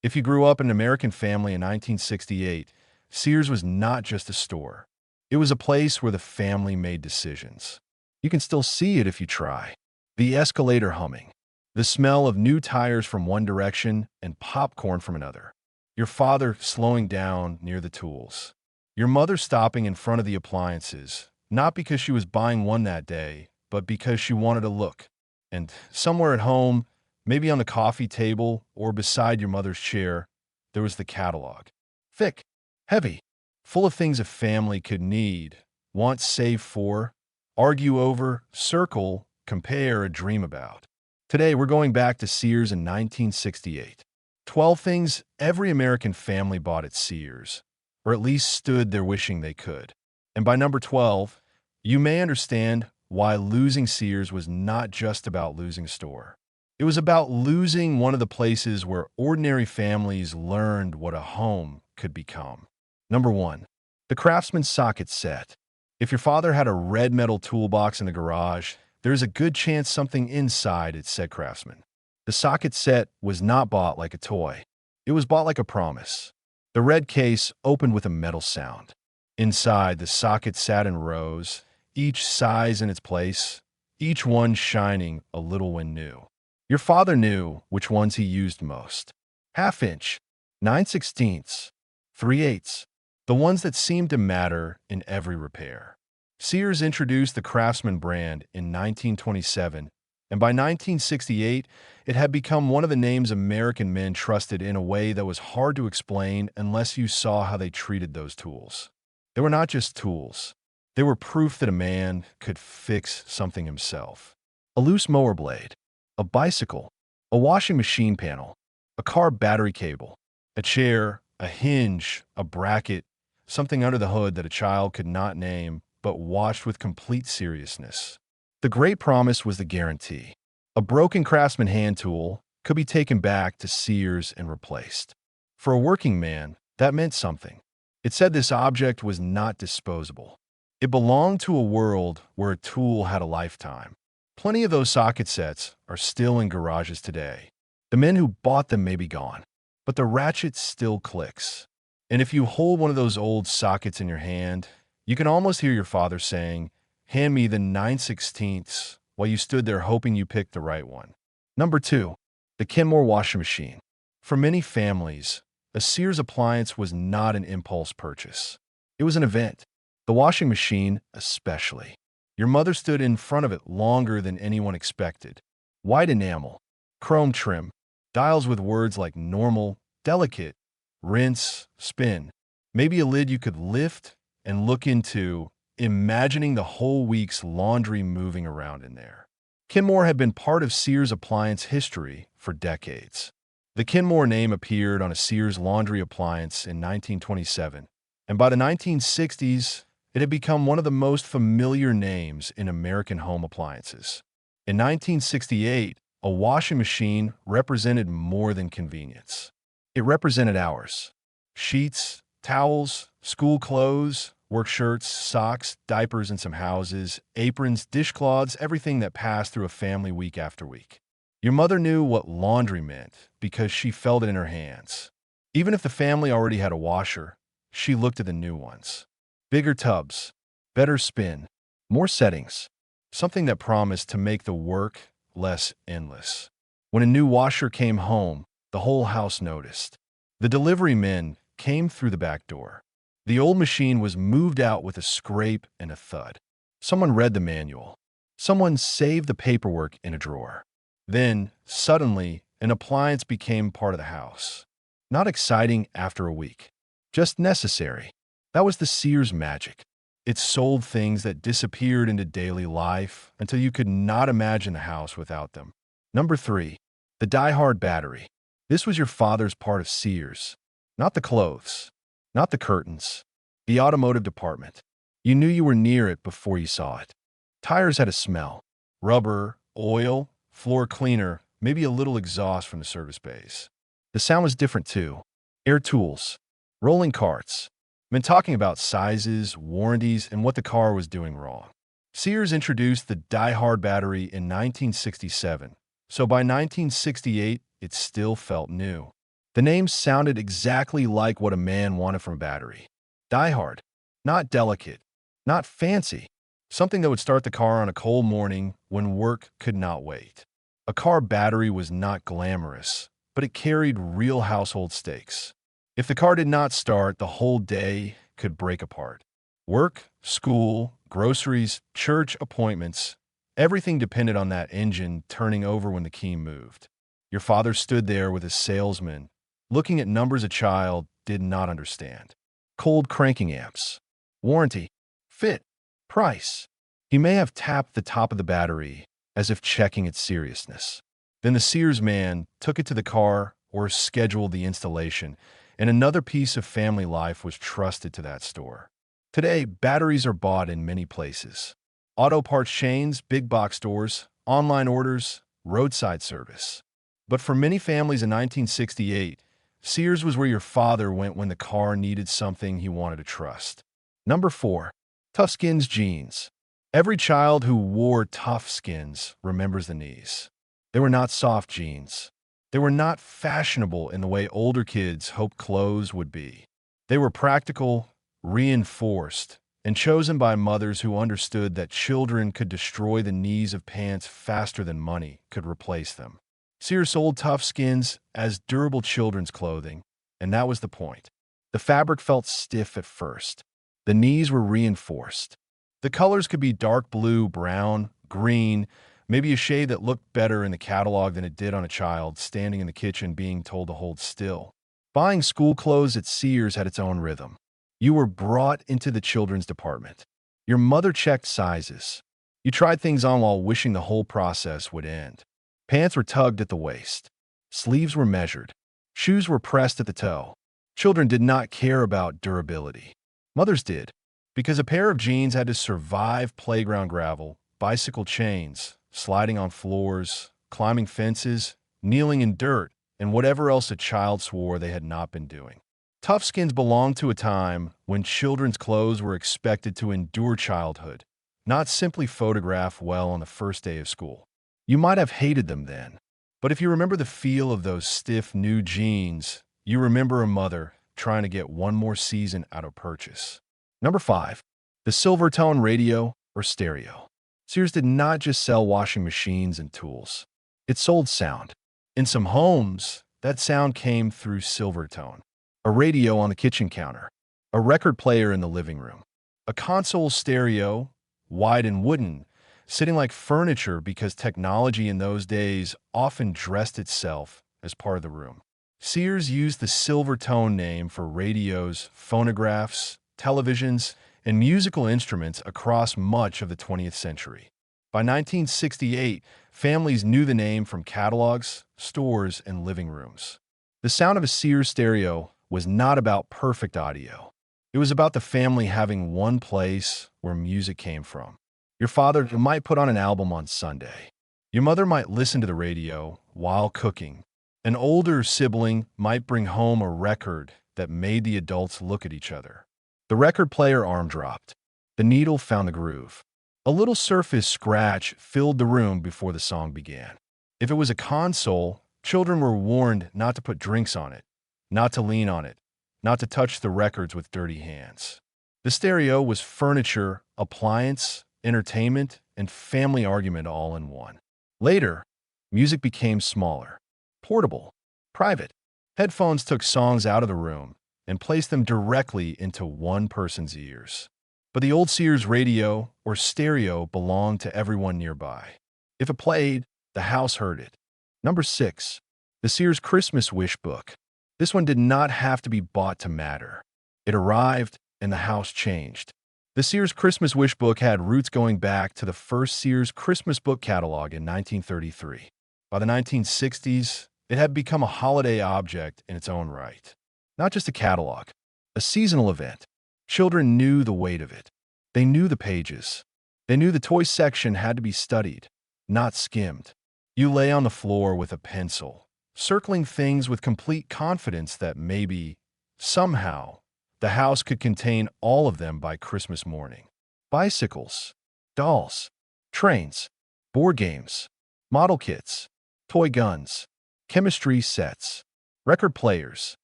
If you grew up in an American family in 1968, Sears was not just a store. It was a place where the family made decisions. You can still see it if you try. The escalator humming, the smell of new tires from one direction and popcorn from another. Your father slowing down near the tools. Your mother stopping in front of the appliances, not because she was buying one that day, but because she wanted to look. And somewhere at home, maybe on the coffee table or beside your mother's chair, there was the catalog. Thick, heavy, full of things a family could need, want, save for, argue over, circle, compare, or dream about. Today, we're going back to Sears in 1968. 12 things every American family bought at Sears, or at least stood there wishing they could. And by number 12, you may understand why losing Sears was not just about losing a store. It was about losing one of the places where ordinary families learned what a home could become. Number 1, the Craftsman socket set. If your father had a red metal toolbox in the garage, there's a good chance something inside it said Craftsman. The socket set was not bought like a toy. It was bought like a promise. The red case opened with a metal sound. Inside, the socket sat in rows, each size in its place, each one shining a little when new. Your father knew which ones he used most. Half-inch, 9/16, 3/8, the ones that seemed to matter in every repair. Sears introduced the Craftsman brand in 1927, and by 1968, it had become one of the names American men trusted in a way that was hard to explain unless you saw how they treated those tools. They were not just tools. They were proof that a man could fix something himself. A loose mower blade, a bicycle, a washing machine panel, a car battery cable, a chair, a hinge, a bracket, something under the hood that a child could not name but watched with complete seriousness. The great promise was the guarantee. A broken Craftsman hand tool could be taken back to Sears and replaced. For a working man, that meant something. It said this object was not disposable. It belonged to a world where a tool had a lifetime. Plenty of those socket sets are still in garages today. The men who bought them may be gone, but the ratchet still clicks. And if you hold one of those old sockets in your hand, you can almost hear your father saying, "Hand me the 9/16" while you stood there hoping you picked the right one. Number 2, the Kenmore washing machine. For many families, a Sears appliance was not an impulse purchase. It was an event. The washing machine, especially. Your mother stood in front of it longer than anyone expected. White enamel, chrome trim, dials with words like normal, delicate, rinse, spin. Maybe a lid you could lift and look into, imagining the whole week's laundry moving around in there. Kenmore had been part of Sears appliance history for decades. The Kenmore name appeared on a Sears laundry appliance in 1927, and by the 1960s, it had become one of the most familiar names in American home appliances. In 1968, a washing machine represented more than convenience. It represented hours. Sheets, towels, school clothes, work shirts, socks, diapers in some houses, aprons, dishcloths, everything that passed through a family week after week. Your mother knew what laundry meant because she felt it in her hands. Even if the family already had a washer, she looked at the new ones. Bigger tubs, better spin, more settings, something that promised to make the work less endless. When a new washer came home, the whole house noticed. The delivery men came through the back door. The old machine was moved out with a scrape and a thud. Someone read the manual. Someone saved the paperwork in a drawer. Then, suddenly, an appliance became part of the house. Not exciting after a week, just necessary. That was the Sears magic. It sold things that disappeared into daily life until you could not imagine the house without them. Number 3, the DieHard battery. This was your father's part of Sears. Not the clothes, not the curtains, the automotive department. You knew you were near it before you saw it. Tires had a smell. Rubber, oil, floor cleaner, maybe a little exhaust from the service bays. The sound was different too. Air tools, rolling carts, men talking about sizes, warranties, and what the car was doing wrong. Sears introduced the DieHard battery in 1967, so by 1968, it still felt new. The name sounded exactly like what a man wanted from a battery. DieHard. Not delicate, not fancy. Something that would start the car on a cold morning when work could not wait. A car battery was not glamorous, but it carried real household stakes. If the car did not start, the whole day could break apart. Work, school, groceries, church appointments, everything depended on that engine turning over when the key moved. Your father stood there with a salesman, looking at numbers a child did not understand. Cold cranking amps. Warranty. Fit. Price. He may have tapped the top of the battery as if checking its seriousness. Then the Sears man took it to the car or scheduled the installation, and another piece of family life was trusted to that store. Today, batteries are bought in many places. Auto parts chains, big box stores, online orders, roadside service. But for many families in 1968, Sears was where your father went when the car needed something he wanted to trust. Number 4. Toughskins jeans. Every child who wore Toughskins remembers the knees. They were not soft jeans. They were not fashionable in the way older kids hoped clothes would be. They were practical, reinforced, and chosen by mothers who understood that children could destroy the knees of pants faster than money could replace them. Sears sold Toughskins as durable children's clothing, and that was the point. The fabric felt stiff at first. The knees were reinforced. The colors could be dark blue, brown, green, maybe a shade that looked better in the catalog than it did on a child standing in the kitchen being told to hold still. Buying school clothes at Sears had its own rhythm. You were brought into the children's department. Your mother checked sizes. You tried things on while wishing the whole process would end. Pants were tugged at the waist. Sleeves were measured. Shoes were pressed at the toe. Children did not care about durability. Mothers did, because a pair of jeans had to survive playground gravel, bicycle chains, sliding on floors, climbing fences, kneeling in dirt, and whatever else a child swore they had not been doing. Toughskins belonged to a time when children's clothes were expected to endure childhood, not simply photograph well on the first day of school. You might have hated them then, but if you remember the feel of those stiff new jeans, you remember a mother trying to get one more season out of purchase. Number 5. The Silvertone radio or stereo. Sears did not just sell washing machines and tools. It sold sound. In some homes, that sound came through Silvertone. A radio on the kitchen counter. A record player in the living room. A console stereo, wide and wooden, sitting like furniture because technology in those days often dressed itself as part of the room. Sears used the Silvertone name for radios, phonographs, televisions, and musical instruments across much of the 20th century. By 1968, families knew the name from catalogs, stores, and living rooms. The sound of a Sears stereo was not about perfect audio. It was about the family having one place where music came from. Your father might put on an album on Sunday. Your mother might listen to the radio while cooking. An older sibling might bring home a record that made the adults look at each other. The record player arm dropped. The needle found the groove. A little surface scratch filled the room before the song began. If it was a console, children were warned not to put drinks on it, not to lean on it, not to touch the records with dirty hands. The stereo was furniture, appliance, entertainment, and family argument all in one. Later, music became smaller, portable, private. Headphones took songs out of the room and placed them directly into one person's ears. But the old Sears radio or stereo belonged to everyone nearby. If it played, the house heard it. Number 6. The Sears Christmas Wish Book. This one did not have to be bought to matter. It arrived, and the house changed. The Sears Christmas Wish Book had roots going back to the first Sears Christmas book catalog in 1933. By the 1960s, it had become a holiday object in its own right. Not just a catalog, a seasonal event. Children knew the weight of it. They knew the pages. They knew the toy section had to be studied, not skimmed. You lay on the floor with a pencil, circling things with complete confidence that maybe, somehow, the house could contain all of them by Christmas morning. Bicycles, dolls, trains, board games, model kits, toy guns, chemistry sets. Record players,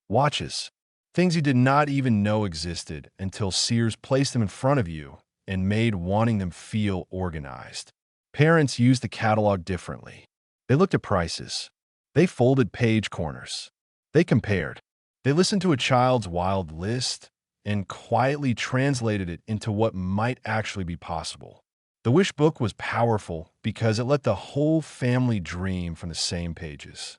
watches, things you did not even know existed until Sears placed them in front of you and made wanting them feel organized. Parents used the catalog differently. They looked at prices. They folded page corners. They compared. They listened to a child's wild list and quietly translated it into what might actually be possible. The wish book was powerful because it let the whole family dream from the same pages.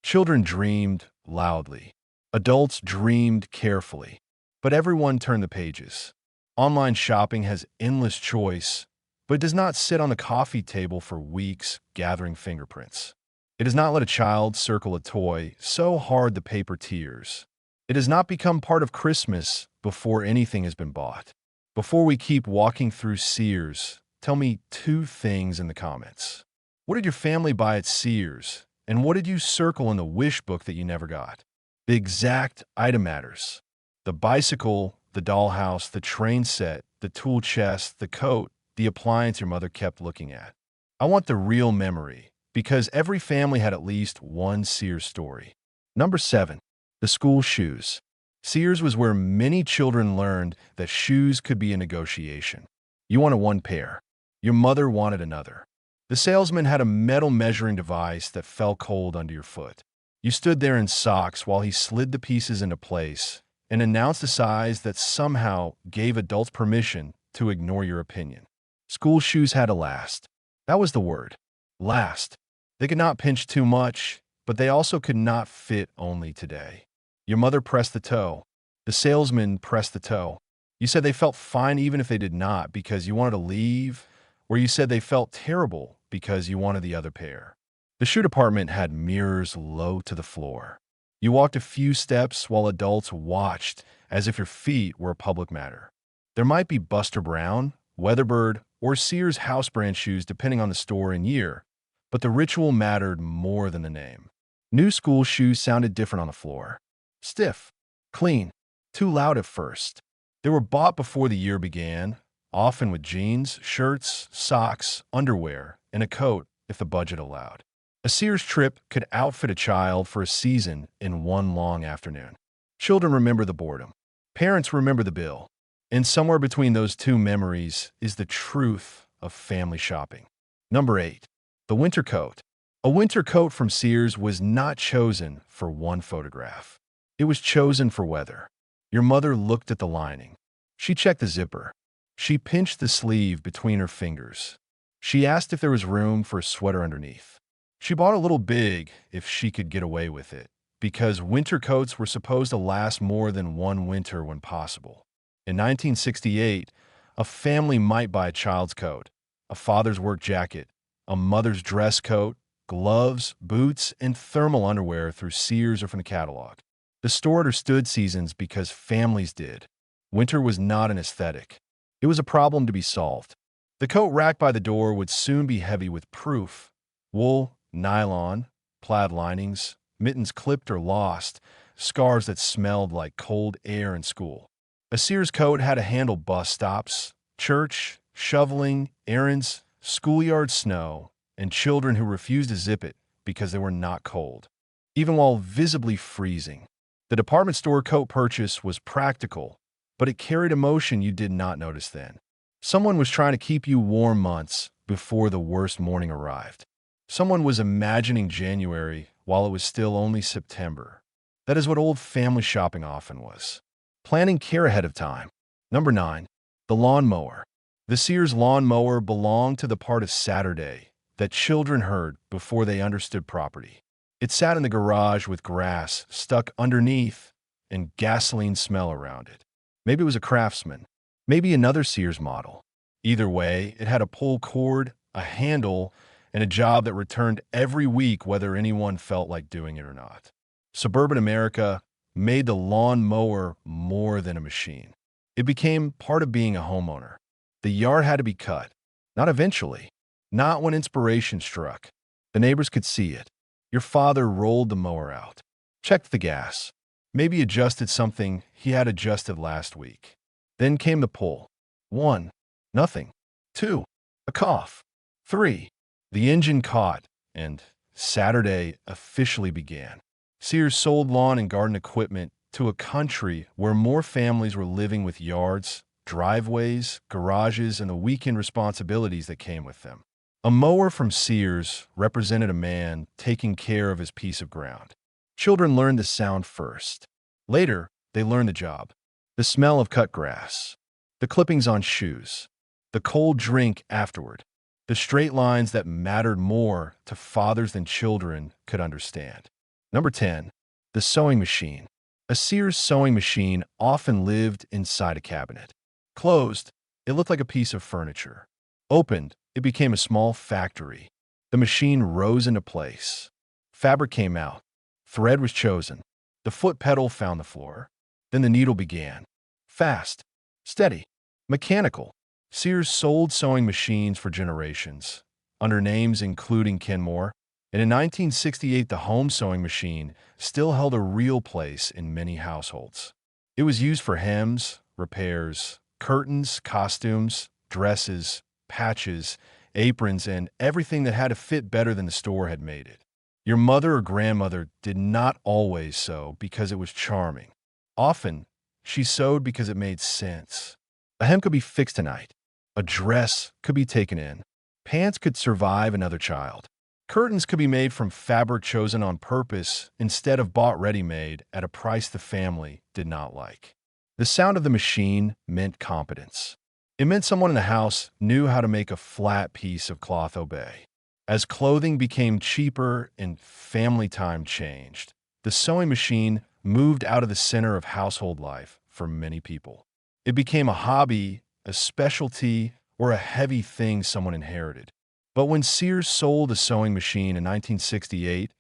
Children dreamed loudly. Adults dreamed carefully. But everyone turned the pages. Online shopping has endless choice, but it does not sit on the coffee table for weeks gathering fingerprints. It does not let a child circle a toy so hard the paper tears. It does not become part of Christmas before anything has been bought. Before we keep walking through Sears, tell me two things in the comments. What did your family buy at Sears, and what did you circle in the wish book that you never got? The exact item matters. The bicycle, the dollhouse, the train set, the tool chest, the coat, the appliance your mother kept looking at. I want the real memory, because every family had at least one Sears story. Number 7. The school shoes. Sears was where many children learned that shoes could be a negotiation. You wanted one pair. Your mother wanted another. The salesman had a metal measuring device that fell cold under your foot. You stood there in socks while he slid the pieces into place and announced a size that somehow gave adults permission to ignore your opinion. School shoes had to last. That was the word. Last. They could not pinch too much, but they also could not fit only today. Your mother pressed the toe. The salesman pressed the toe. You said they felt fine even if they did not because you wanted to leave, or you said they felt terrible because you wanted the other pair. The shoe department had mirrors low to the floor. You walked a few steps while adults watched as if your feet were a public matter. There might be Buster Brown, Weatherbird, or Sears house brand shoes depending on the store and year, but the ritual mattered more than the name. New school shoes sounded different on the floor. Stiff, clean, too loud at first. They were bought before the year began, often with jeans, shirts, socks, underwear, and a coat if the budget allowed. A Sears trip could outfit a child for a season in one long afternoon. Children remember the boredom. Parents remember the bill. And somewhere between those two memories is the truth of family shopping. Number 8. The winter coat. A winter coat from Sears was not chosen for one photograph. It was chosen for weather. Your mother looked at the lining. She checked the zipper. She pinched the sleeve between her fingers. She asked if there was room for a sweater underneath. She bought a little big if she could get away with it, because winter coats were supposed to last more than one winter when possible. In 1968, a family might buy a child's coat, a father's work jacket, a mother's dress coat, gloves, boots, and thermal underwear through Sears or from the catalog. The store understood seasons because families did. Winter was not an aesthetic. It was a problem to be solved. The coat rack by the door would soon be heavy with proof. Wool, nylon, plaid linings, mittens clipped or lost, scarves that smelled like cold air in school. A Sears coat had to handle bus stops, church, shoveling, errands, schoolyard snow, and children who refused to zip it because they were not cold, even while visibly freezing. The department store coat purchase was practical, but it carried emotion you did not notice then. Someone was trying to keep you warm months before the worst morning arrived. Someone was imagining January while it was still only September. That is what old family shopping often was. Planning care ahead of time. Number 9. The lawnmower. The Sears lawnmower belonged to the part of Saturday that children heard before they understood property. It sat in the garage with grass stuck underneath and gasoline smell around it. Maybe it was a Craftsman. Maybe another Sears model. Either way, it had a pull cord, a handle, and a job that returned every week whether anyone felt like doing it or not. Suburban America made the lawn mower more than a machine. It became part of being a homeowner. The yard had to be cut. Not eventually. Not when inspiration struck. The neighbors could see it. Your father rolled the mower out. Checked the gas. Maybe adjusted something he had adjusted last week. Then came the pull. 1. Nothing. 2. A cough. 3. The engine caught, and Saturday officially began. Sears sold lawn and garden equipment to a country where more families were living with yards, driveways, garages, and the weekend responsibilities that came with them. A mower from Sears represented a man taking care of his piece of ground. Children learned the sound first. Later, they learned the job. The smell of cut grass, the clippings on shoes, the cold drink afterward, the straight lines that mattered more to fathers than children could understand. Number 10. The sewing machine. A Sears sewing machine often lived inside a cabinet. Closed, it looked like a piece of furniture. Opened, it became a small factory. The machine rose into place. Fabric came out. Thread was chosen. The foot pedal found the floor. Then the needle began. Fast, steady, mechanical. Sears sold sewing machines for generations, under names including Kenmore, and in 1968 the home sewing machine still held a real place in many households. It was used for hems, repairs, curtains, costumes, dresses, patches, aprons, and everything that had to fit better than the store had made it. Your mother or grandmother did not always sew because it was charming. Often, she sewed because it made sense. A hem could be fixed tonight. A dress could be taken in. Pants could survive another child. Curtains could be made from fabric chosen on purpose instead of bought ready-made at a price the family did not like. The sound of the machine meant competence. It meant someone in the house knew how to make a flat piece of cloth obey. As clothing became cheaper and family time changed, the sewing machine moved out of the center of household life for many people. It became a hobby, a specialty, or a heavy thing someone inherited. But when Sears sold a sewing machine in 1968,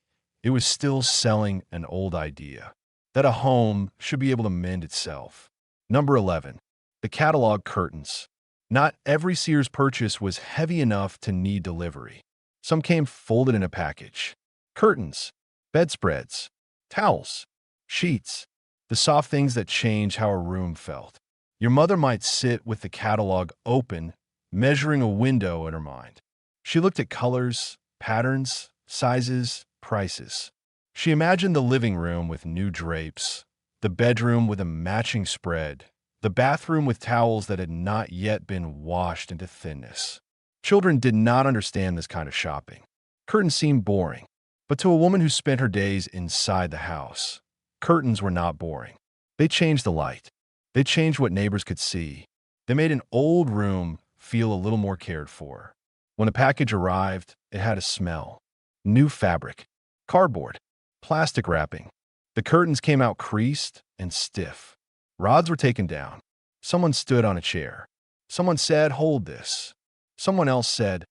it was still selling an old idea, that a home should be able to mend itself. Number 11. The catalog curtains. Not every Sears purchase was heavy enough to need delivery. Some came folded in a package. Curtains, bedspreads, towels, sheets, the soft things that change how a room felt. Your mother might sit with the catalog open, measuring a window in her mind. She looked at colors, patterns, sizes, prices. She imagined the living room with new drapes, the bedroom with a matching spread, the bathroom with towels that had not yet been washed into thinness. Children did not understand this kind of shopping. Curtains seemed boring, but to a woman who spent her days inside the house, curtains were not boring. They changed the light. They changed what neighbors could see. They made an old room feel a little more cared for. When a package arrived, it had a smell. New fabric, cardboard, plastic wrapping. The curtains came out creased and stiff. Rods were taken down. Someone stood on a chair. Someone said, "Hold this." Someone else said,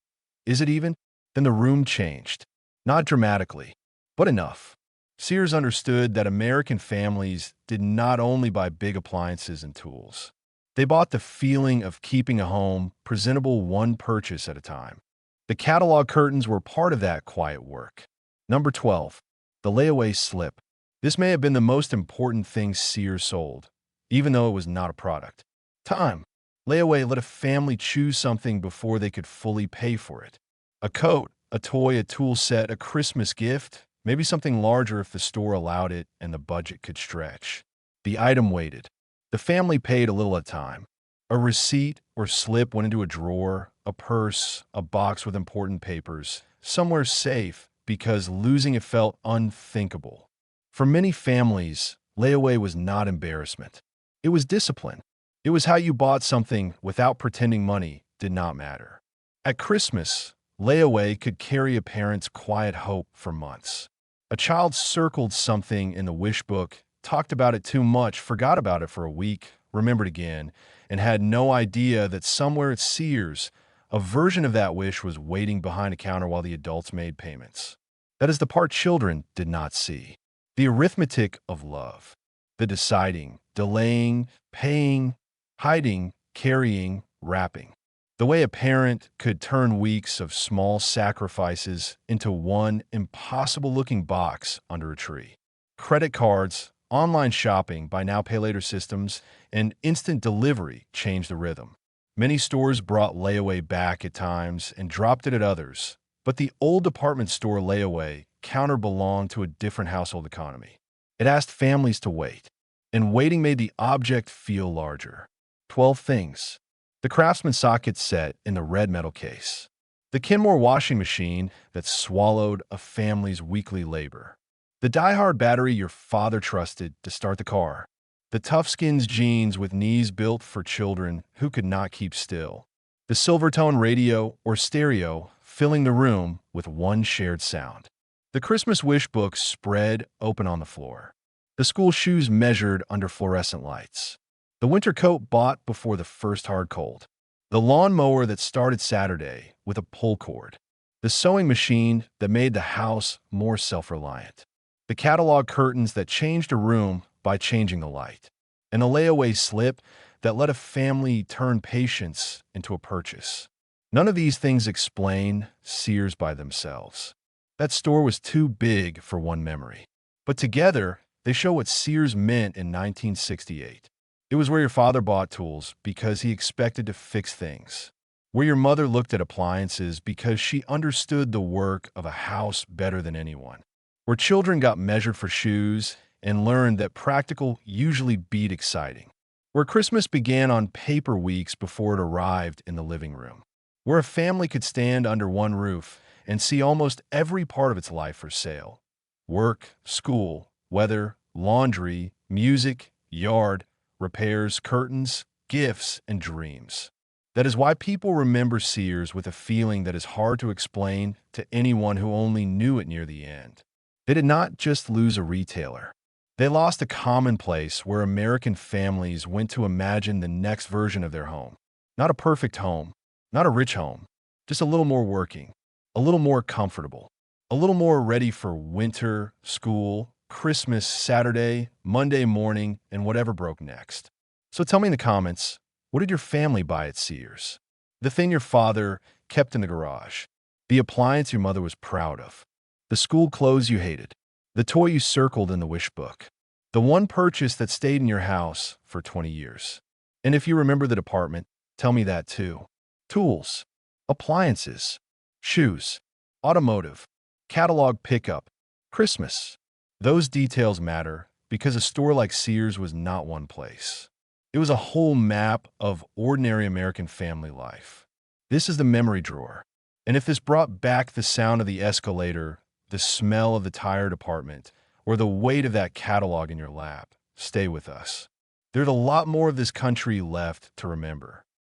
"Is it even?" Then the room changed. Not dramatically, but enough. Sears understood that American families did not only buy big appliances and tools. They bought the feeling of keeping a home presentable one purchase at a time. The catalog curtains were part of that quiet work. Number 12. The layaway slip. This may have been the most important thing Sears sold, even though it was not a product. Time. Layaway let a family choose something before they could fully pay for it. A coat, a toy, a tool set, a Christmas gift, maybe something larger if the store allowed it and the budget could stretch. The item waited. The family paid a little at a time. A receipt or slip went into a drawer, a purse, a box with important papers, somewhere safe because losing it felt unthinkable. For many families, layaway was not embarrassment. It was discipline. It was how you bought something without pretending money did not matter. At Christmas, layaway could carry a parent's quiet hope for months. A child circled something in the wish book, talked about it too much, forgot about it for a week, remembered again, and had no idea that somewhere at Sears, a version of that wish was waiting behind a counter while the adults made payments. That is the part children did not see. The arithmetic of love. The deciding, delaying, paying, hiding, carrying, wrapping. The way a parent could turn weeks of small sacrifices into one impossible-looking box under a tree. Credit cards, online shopping, buy now, pay later systems, and instant delivery changed the rhythm. Many stores brought layaway back at times and dropped it at others, but the old department store layaway counter belonged to a different household economy. It asked families to wait, and waiting made the object feel larger. 12 things. The Craftsman socket set in the red metal case. The Kenmore washing machine that swallowed a family's weekly labor. The DieHard battery your father trusted to start the car. The Toughskins jeans with knees built for children who could not keep still. The Silvertone radio or stereo filling the room with one shared sound. The Christmas wish book spread open on the floor. The school shoes measured under fluorescent lights. The winter coat bought before the first hard cold. The lawn mower that started Saturday with a pull cord. The sewing machine that made the house more self-reliant. The catalog curtains that changed a room by changing the light. And a layaway slip that let a family turn patience into a purchase. None of these things explain Sears by themselves. That store was too big for one memory. But together, they show what Sears meant in 1968. It was where your father bought tools because he expected to fix things. Where your mother looked at appliances because she understood the work of a house better than anyone. Where children got measured for shoes and learned that practical usually beat exciting. Where Christmas began on paper weeks before it arrived in the living room. Where a family could stand under one roof and see almost every part of its life for sale. Work, school, weather, laundry, music, yard, repairs, curtains, gifts, and dreams. That is why people remember Sears with a feeling that is hard to explain to anyone who only knew it near the end. They did not just lose a retailer. They lost a common place where American families went to imagine the next version of their home. Not a perfect home, not a rich home, just a little more working, a little more comfortable, a little more ready for winter, school, Christmas, Saturday, Monday morning, and whatever broke next. So tell me in the comments, what did your family buy at Sears? The thing your father kept in the garage. The appliance your mother was proud of. The school clothes you hated. The toy you circled in the wish book. The one purchase that stayed in your house for 20 years. And if you remember the department, tell me that too. Tools, appliances, shoes, automotive, catalog pickup, Christmas. Those details matter because a store like Sears was not one place. It was a whole map of ordinary American family life. This is the memory drawer. And if this brought back the sound of the escalator, the smell of the tire department, or the weight of that catalog in your lap, stay with us. There's a lot more of this country left to remember.